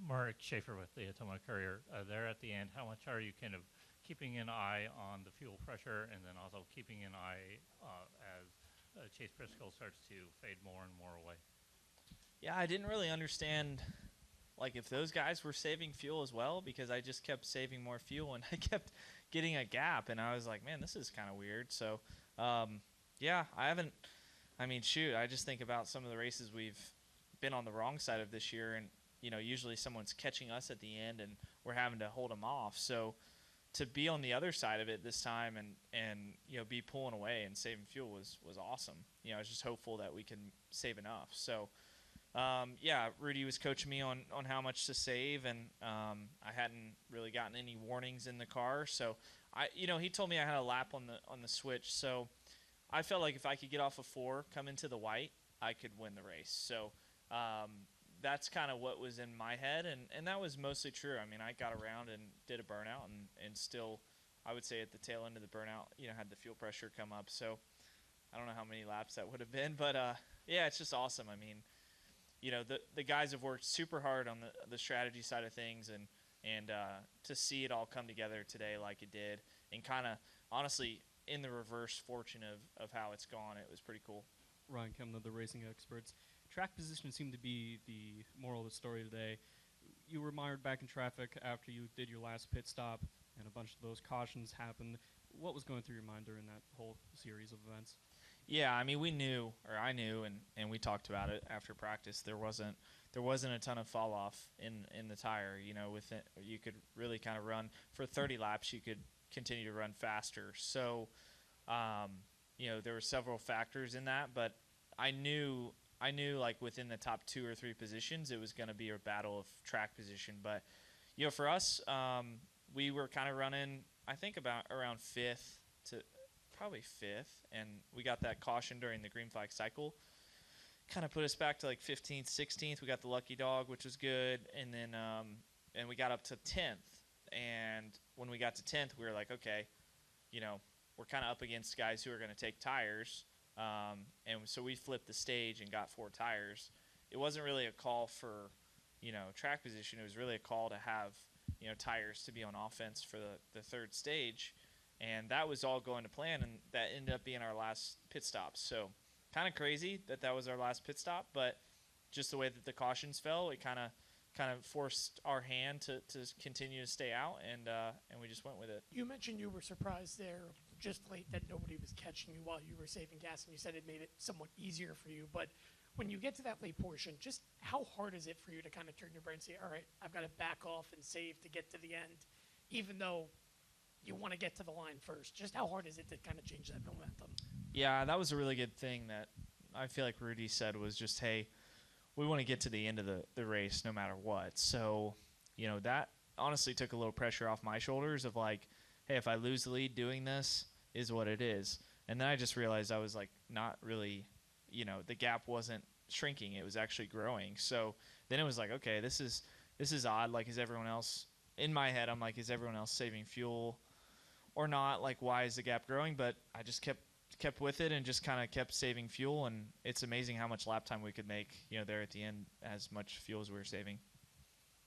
Mark Schaefer with the Atomo Courier. There at the end, how much are you kind of keeping an eye on the fuel pressure and then also keeping an eye as Chase Briscoe starts to fade more and more away? Yeah, I didn't really understand like if those guys were saving fuel as well, because I just kept saving more fuel and I kept getting a gap, and I was like, man, this is kind of weird. So yeah, I haven't. I mean, shoot, I just think about some of the races we've been on the wrong side of this year, and usually someone's catching us at the end, and we're having to hold them off. So to be on the other side of it this time and be pulling away and saving fuel was awesome. I was just hopeful that we can save enough. So yeah, Rudy was coaching me on how much to save, and I hadn't really gotten any warnings in the car. So he told me I had a lap on the switch. So I felt like if I could get off of 4, come into the white, I could win the race. So that's kind of what was in my head, and that was mostly true. I mean, I got around and did a burnout, and still, I would say at the tail end of the burnout, had the fuel pressure come up. So I don't know how many laps that would have been, but yeah, it's just awesome. I mean, the guys have worked super hard on the strategy side of things, and to see it all come together today like it did, and kind of honestly in the reverse fortune of how it's gone, it was pretty cool. Ryan Kemna, the racing experts. Track position seemed to be the moral of the story today. You were mired back in traffic after you did your last pit stop, and a bunch of those cautions happened. What was going through your mind during that whole series of events? Yeah, I mean, I knew, and we talked about it after practice. There wasn't a ton of fall off in the tire. With it, you could really kind of run for 30 laps. You could continue to run faster. So, there were several factors in that, but I knew like within the top 2 or 3 positions, it was going to be a battle of track position. But for us, we were kind of running, I think about around 5th to probably 5th, and we got that caution during the green flag cycle. Kind of put us back to like 15th, 16th. We got the lucky dog, which was good, and then and we got up to 10th. And when we got to 10th, we were like, okay, we're kind of up against guys who are going to take tires. And so we flipped the stage and got 4 tires. It wasn't really a call for, track position. It was really a call to have, tires to be on offense for the 3rd stage. And that was all going to plan, and that ended up being our last pit stop. So kind of crazy that was our last pit stop, but just the way that the cautions fell, it kind of forced our hand to continue to stay out, and we just went with it. You mentioned you were surprised there just late that nobody was catching you while you were saving gas, and you said it made it somewhat easier for you. But when you get to that late portion, just how hard is it for you to kind of turn your brain and say, all right, I've got to back off and save to get to the end, even though you want to get to the line first? Just how hard is it to kind of change that momentum? Yeah, that was a really good thing that I feel like Rudy said was just, hey, we want to get to the end of the race no matter what. So, that honestly took a little pressure off my shoulders of like, hey, if I lose the lead, doing this is what it is. And then I just realized I was like not really, the gap wasn't shrinking. It was actually growing. So then it was like, okay, this is odd. Like, is everyone else, in my head, I'm like, is everyone else saving fuel or not? Like, why is the gap growing? But I just kept with it and just kind of kept saving fuel, and it's amazing how much lap time we could make, there at the end, as much fuel as we were saving.